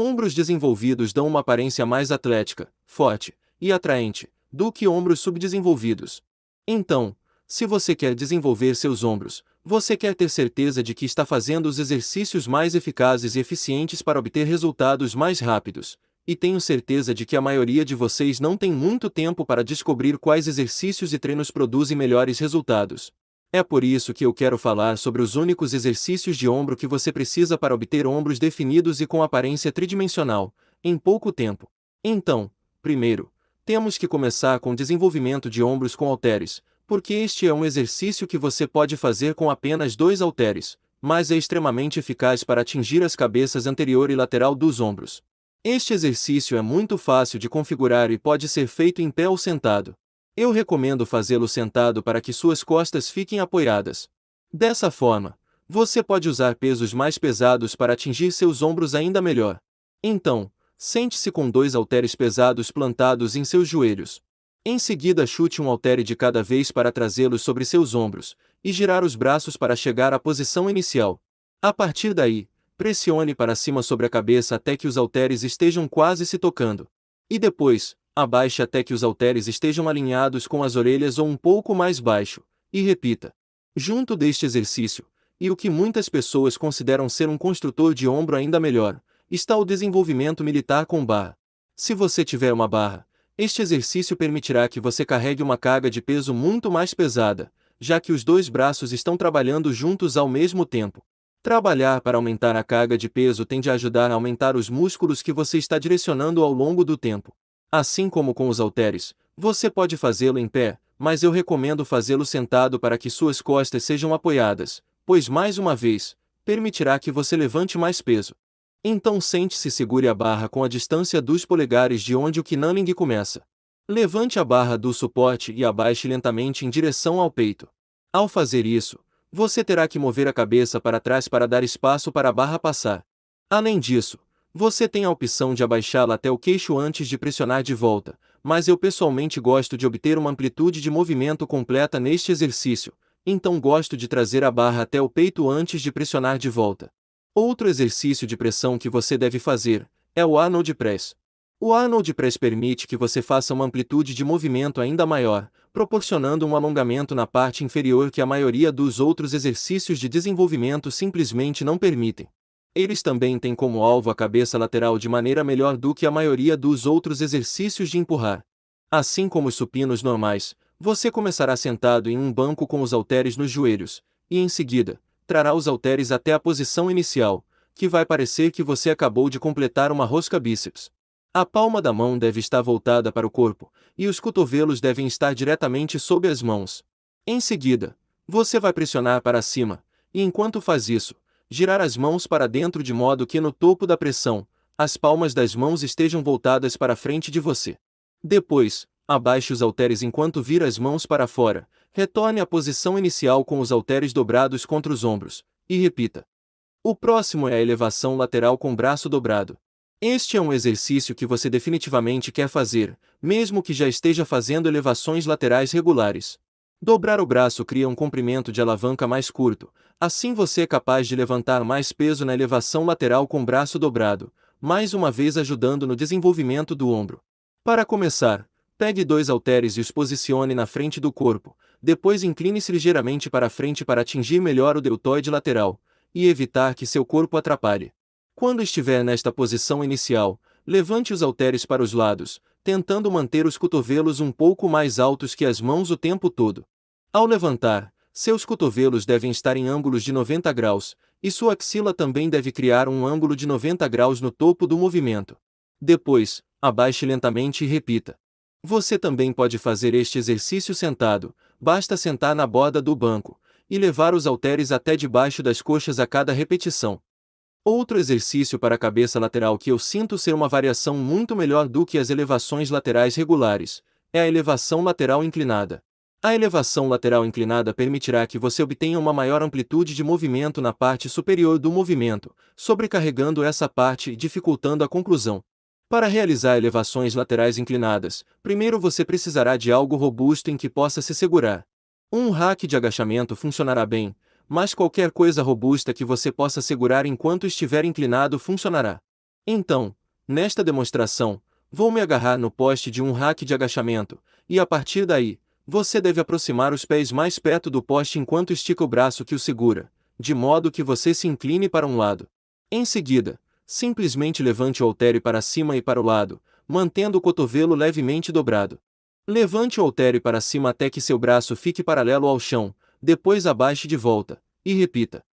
Ombros desenvolvidos dão uma aparência mais atlética, forte e atraente do que ombros subdesenvolvidos. Então, se você quer desenvolver seus ombros, você quer ter certeza de que está fazendo os exercícios mais eficazes e eficientes para obter resultados mais rápidos. E tenho certeza de que a maioria de vocês não tem muito tempo para descobrir quais exercícios e treinos produzem melhores resultados. É por isso que eu quero falar sobre os únicos exercícios de ombro que você precisa para obter ombros definidos e com aparência tridimensional, em pouco tempo. Então, primeiro, temos que começar com o desenvolvimento de ombros com halteres, porque este é um exercício que você pode fazer com apenas 2 halteres, mas é extremamente eficaz para atingir as cabeças anterior e lateral dos ombros. Este exercício é muito fácil de configurar e pode ser feito em pé ou sentado. Eu recomendo fazê-lo sentado para que suas costas fiquem apoiadas. Dessa forma, você pode usar pesos mais pesados para atingir seus ombros ainda melhor. Então, sente-se com 2 halteres pesados plantados em seus joelhos. Em seguida, chute um haltere de cada vez para trazê-los sobre seus ombros, e girar os braços para chegar à posição inicial. A partir daí, pressione para cima sobre a cabeça até que os halteres estejam quase se tocando. E depois, abaixe até que os halteres estejam alinhados com as orelhas ou um pouco mais baixo, e repita. Junto deste exercício, e o que muitas pessoas consideram ser um construtor de ombro ainda melhor, está o desenvolvimento militar com barra. Se você tiver uma barra, este exercício permitirá que você carregue uma carga de peso muito mais pesada, já que os 2 braços estão trabalhando juntos ao mesmo tempo. Trabalhar para aumentar a carga de peso tende a ajudar a aumentar os músculos que você está direcionando ao longo do tempo. Assim como com os halteres, você pode fazê-lo em pé, mas eu recomendo fazê-lo sentado para que suas costas sejam apoiadas, pois mais uma vez, permitirá que você levante mais peso. Então sente-se e segure a barra com a distância dos polegares de onde o knurling começa. Levante a barra do suporte e abaixe lentamente em direção ao peito. Ao fazer isso, você terá que mover a cabeça para trás para dar espaço para a barra passar. Além disso, você tem a opção de abaixá-la até o queixo antes de pressionar de volta, mas eu pessoalmente gosto de obter uma amplitude de movimento completa neste exercício, então gosto de trazer a barra até o peito antes de pressionar de volta. Outro exercício de pressão que você deve fazer é o Arnold Press. O Arnold Press permite que você faça uma amplitude de movimento ainda maior, proporcionando um alongamento na parte inferior que a maioria dos outros exercícios de desenvolvimento simplesmente não permitem. Eles também têm como alvo a cabeça lateral de maneira melhor do que a maioria dos outros exercícios de empurrar. Assim como os supinos normais, você começará sentado em um banco com os halteres nos joelhos, e em seguida, trará os halteres até a posição inicial, que vai parecer que você acabou de completar uma rosca bíceps. A palma da mão deve estar voltada para o corpo, e os cotovelos devem estar diretamente sob as mãos. Em seguida, você vai pressionar para cima, e enquanto faz isso, girar as mãos para dentro de modo que no topo da pressão, as palmas das mãos estejam voltadas para frente de você. Depois, abaixe os halteres enquanto vira as mãos para fora, retorne à posição inicial com os halteres dobrados contra os ombros, e repita. O próximo é a elevação lateral com braço dobrado. Este é um exercício que você definitivamente quer fazer, mesmo que já esteja fazendo elevações laterais regulares. Dobrar o braço cria um comprimento de alavanca mais curto, assim você é capaz de levantar mais peso na elevação lateral com braço dobrado, mais uma vez ajudando no desenvolvimento do ombro. Para começar, pegue 2 halteres e os posicione na frente do corpo, depois incline-se ligeiramente para frente para atingir melhor o deltoide lateral, e evitar que seu corpo atrapalhe. Quando estiver nesta posição inicial, levante os halteres para os lados, tentando manter os cotovelos um pouco mais altos que as mãos o tempo todo. Ao levantar, seus cotovelos devem estar em ângulos de 90 graus, e sua axila também deve criar um ângulo de 90 graus no topo do movimento. Depois, abaixe lentamente e repita. Você também pode fazer este exercício sentado, basta sentar na borda do banco, e levar os halteres até debaixo das coxas a cada repetição. Outro exercício para a cabeça lateral que eu sinto ser uma variação muito melhor do que as elevações laterais regulares, é a elevação lateral inclinada. A elevação lateral inclinada permitirá que você obtenha uma maior amplitude de movimento na parte superior do movimento, sobrecarregando essa parte e dificultando a conclusão. Para realizar elevações laterais inclinadas, primeiro você precisará de algo robusto em que possa se segurar. Um rack de agachamento funcionará bem, mas qualquer coisa robusta que você possa segurar enquanto estiver inclinado funcionará. Então, nesta demonstração, vou me agarrar no poste de um rack de agachamento, e a partir daí, você deve aproximar os pés mais perto do poste enquanto estica o braço que o segura, de modo que você se incline para um lado. Em seguida, simplesmente levante o haltere para cima e para o lado, mantendo o cotovelo levemente dobrado. Levante o haltere para cima até que seu braço fique paralelo ao chão, depois abaixe de volta, e repita.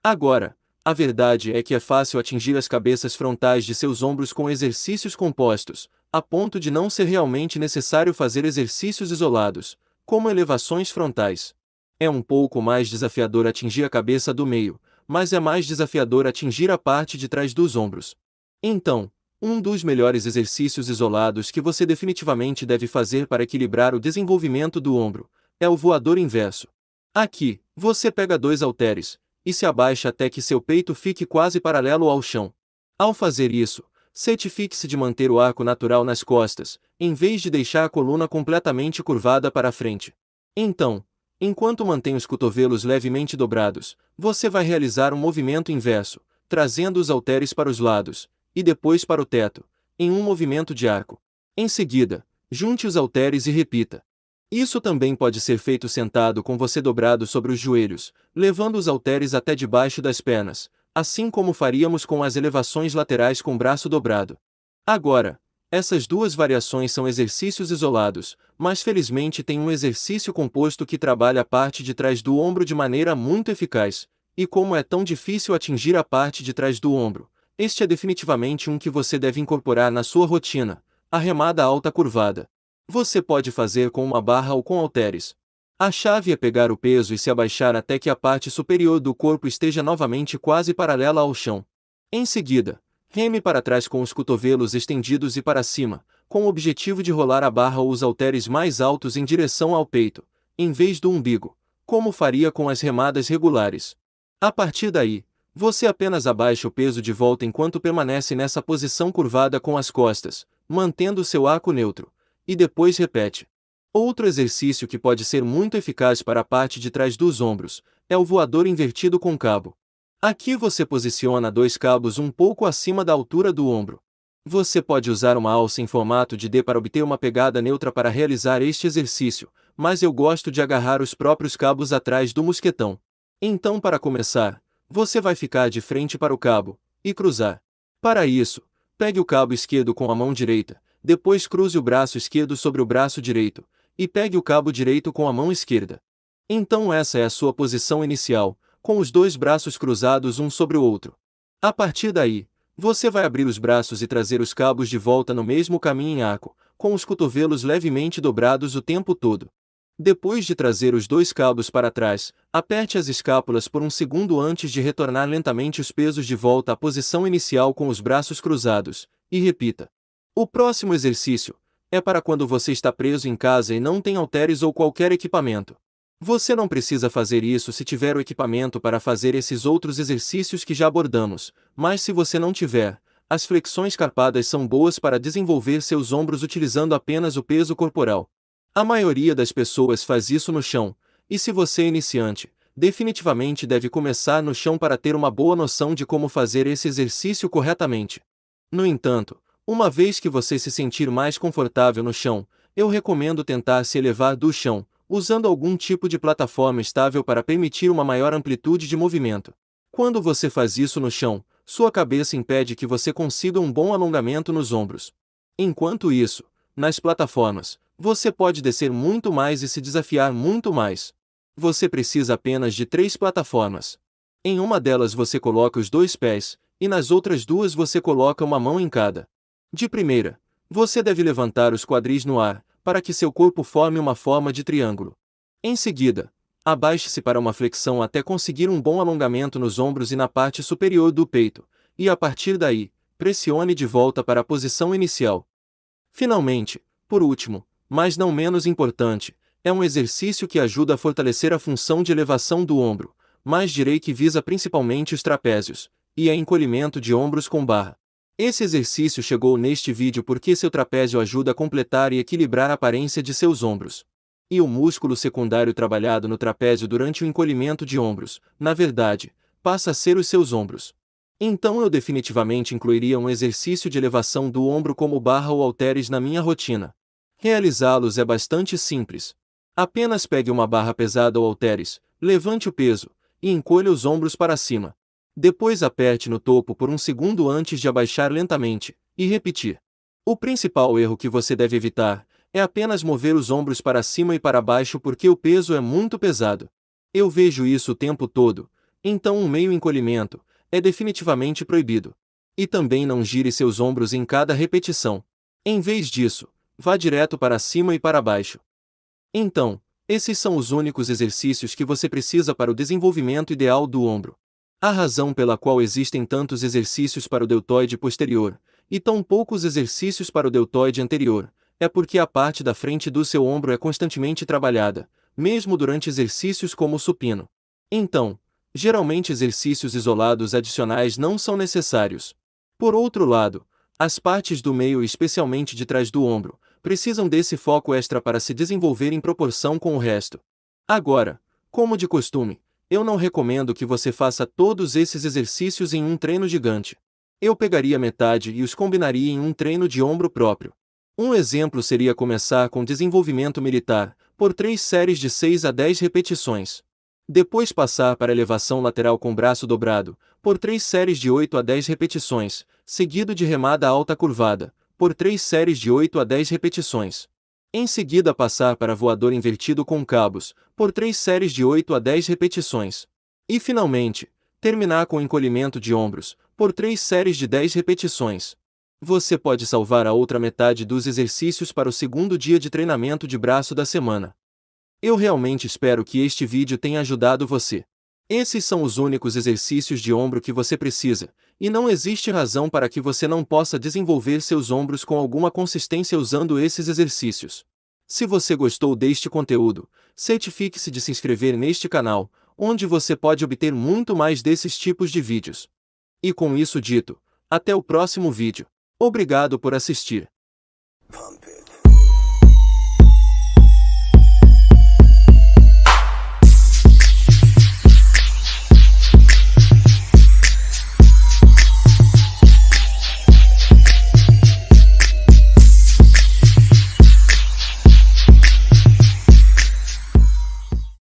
Agora, a verdade é que é fácil atingir as cabeças frontais de seus ombros com exercícios compostos, a ponto de não ser realmente necessário fazer exercícios isolados, como elevações frontais. É um pouco mais desafiador atingir a cabeça do meio, mas é mais desafiador atingir a parte de trás dos ombros. Então, um dos melhores exercícios isolados que você definitivamente deve fazer para equilibrar o desenvolvimento do ombro é o voador inverso. Aqui, você pega dois halteres e se abaixa até que seu peito fique quase paralelo ao chão. Ao fazer isso, certifique-se de manter o arco natural nas costas, em vez de deixar a coluna completamente curvada para a frente. Então, enquanto mantém os cotovelos levemente dobrados, você vai realizar um movimento inverso, trazendo os halteres para os lados, e depois para o teto, em um movimento de arco. Em seguida, junte os halteres e repita. Isso também pode ser feito sentado com você dobrado sobre os joelhos, levando os halteres até debaixo das pernas, assim como faríamos com as elevações laterais com o braço dobrado. Agora, essas duas variações são exercícios isolados, mas felizmente tem um exercício composto que trabalha a parte de trás do ombro de maneira muito eficaz, e como é tão difícil atingir a parte de trás do ombro, este é definitivamente um que você deve incorporar na sua rotina, a remada alta curvada. Você pode fazer com uma barra ou com halteres. A chave é pegar o peso e se abaixar até que a parte superior do corpo esteja novamente quase paralela ao chão. Em seguida, reme para trás com os cotovelos estendidos e para cima, com o objetivo de rolar a barra ou os halteres mais altos em direção ao peito, em vez do umbigo, como faria com as remadas regulares. A partir daí, você apenas abaixa o peso de volta enquanto permanece nessa posição curvada com as costas, mantendo seu arco neutro, e depois repete. Outro exercício que pode ser muito eficaz para a parte de trás dos ombros é o voador invertido com cabo. Aqui você posiciona dois cabos um pouco acima da altura do ombro. Você pode usar uma alça em formato de D para obter uma pegada neutra para realizar este exercício, mas eu gosto de agarrar os próprios cabos atrás do mosquetão. Então, para começar, você vai ficar de frente para o cabo e cruzar. Para isso, pegue o cabo esquerdo com a mão direita, depois cruze o braço esquerdo sobre o braço direito, e pegue o cabo direito com a mão esquerda. Então essa é a sua posição inicial, com os dois braços cruzados um sobre o outro. A partir daí, você vai abrir os braços e trazer os cabos de volta no mesmo caminho em arco, com os cotovelos levemente dobrados o tempo todo. Depois de trazer os dois cabos para trás, aperte as escápulas por um segundo antes de retornar lentamente os pesos de volta à posição inicial com os braços cruzados, e repita. O próximo exercício é para quando você está preso em casa e não tem halteres ou qualquer equipamento. Você não precisa fazer isso se tiver o equipamento para fazer esses outros exercícios que já abordamos, mas se você não tiver, as flexões carpadas são boas para desenvolver seus ombros utilizando apenas o peso corporal. A maioria das pessoas faz isso no chão, e se você é iniciante, definitivamente deve começar no chão para ter uma boa noção de como fazer esse exercício corretamente. No entanto, uma vez que você se sentir mais confortável no chão, eu recomendo tentar se elevar do chão, usando algum tipo de plataforma estável para permitir uma maior amplitude de movimento. Quando você faz isso no chão, sua cabeça impede que você consiga um bom alongamento nos ombros. Enquanto isso, nas plataformas, você pode descer muito mais e se desafiar muito mais. Você precisa apenas de 3 plataformas. Em uma delas você coloca os 2 pés, e nas outras 2 você coloca uma mão em cada. De primeira, você deve levantar os quadris no ar, para que seu corpo forme uma forma de triângulo. Em seguida, abaixe-se para uma flexão até conseguir um bom alongamento nos ombros e na parte superior do peito, e a partir daí, pressione de volta para a posição inicial. Finalmente, por último, mas não menos importante, é um exercício que ajuda a fortalecer a função de elevação do ombro, mas direi que visa principalmente os trapézios, e é encolhimento de ombros com barra. Esse exercício chegou neste vídeo porque seu trapézio ajuda a completar e equilibrar a aparência de seus ombros. E o músculo secundário trabalhado no trapézio durante o encolhimento de ombros, na verdade, passa a ser os seus ombros. Então eu definitivamente incluiria um exercício de elevação do ombro como barra ou halteres na minha rotina. Realizá-los é bastante simples. Apenas pegue uma barra pesada ou halteres, levante o peso, e encolha os ombros para cima. Depois aperte no topo por um segundo antes de abaixar lentamente, e repetir. O principal erro que você deve evitar é apenas mover os ombros para cima e para baixo porque o peso é muito pesado. Eu vejo isso o tempo todo, então um meio encolhimento é definitivamente proibido. E também não gire seus ombros em cada repetição. Em vez disso, vá direto para cima e para baixo. Então, esses são os únicos exercícios que você precisa para o desenvolvimento ideal do ombro. A razão pela qual existem tantos exercícios para o deltoide posterior, e tão poucos exercícios para o deltoide anterior, é porque a parte da frente do seu ombro é constantemente trabalhada, mesmo durante exercícios como o supino. Então, geralmente exercícios isolados adicionais não são necessários. Por outro lado, as partes do meio e especialmente de trás do ombro, precisam desse foco extra para se desenvolver em proporção com o resto. Agora, como de costume, eu não recomendo que você faça todos esses exercícios em um treino gigante. Eu pegaria metade e os combinaria em um treino de ombro próprio. Um exemplo seria começar com desenvolvimento militar, por 3 séries de 6 a 10 repetições. Depois passar para elevação lateral com braço dobrado, por 3 séries de 8 a 10 repetições, seguido de remada alta curvada, por 3 séries de 8 a 10 repetições. Em seguida passar para voador invertido com cabos, por 3 séries de 8 a 10 repetições. E finalmente, terminar com encolhimento de ombros, por 3 séries de 10 repetições. Você pode salvar a outra metade dos exercícios para o segundo dia de treinamento de braço da semana. Eu realmente espero que este vídeo tenha ajudado você. Esses são os únicos exercícios de ombro que você precisa, e não existe razão para que você não possa desenvolver seus ombros com alguma consistência usando esses exercícios. Se você gostou deste conteúdo, certifique-se de se inscrever neste canal, onde você pode obter muito mais desses tipos de vídeos. E com isso dito, até o próximo vídeo. Obrigado por assistir.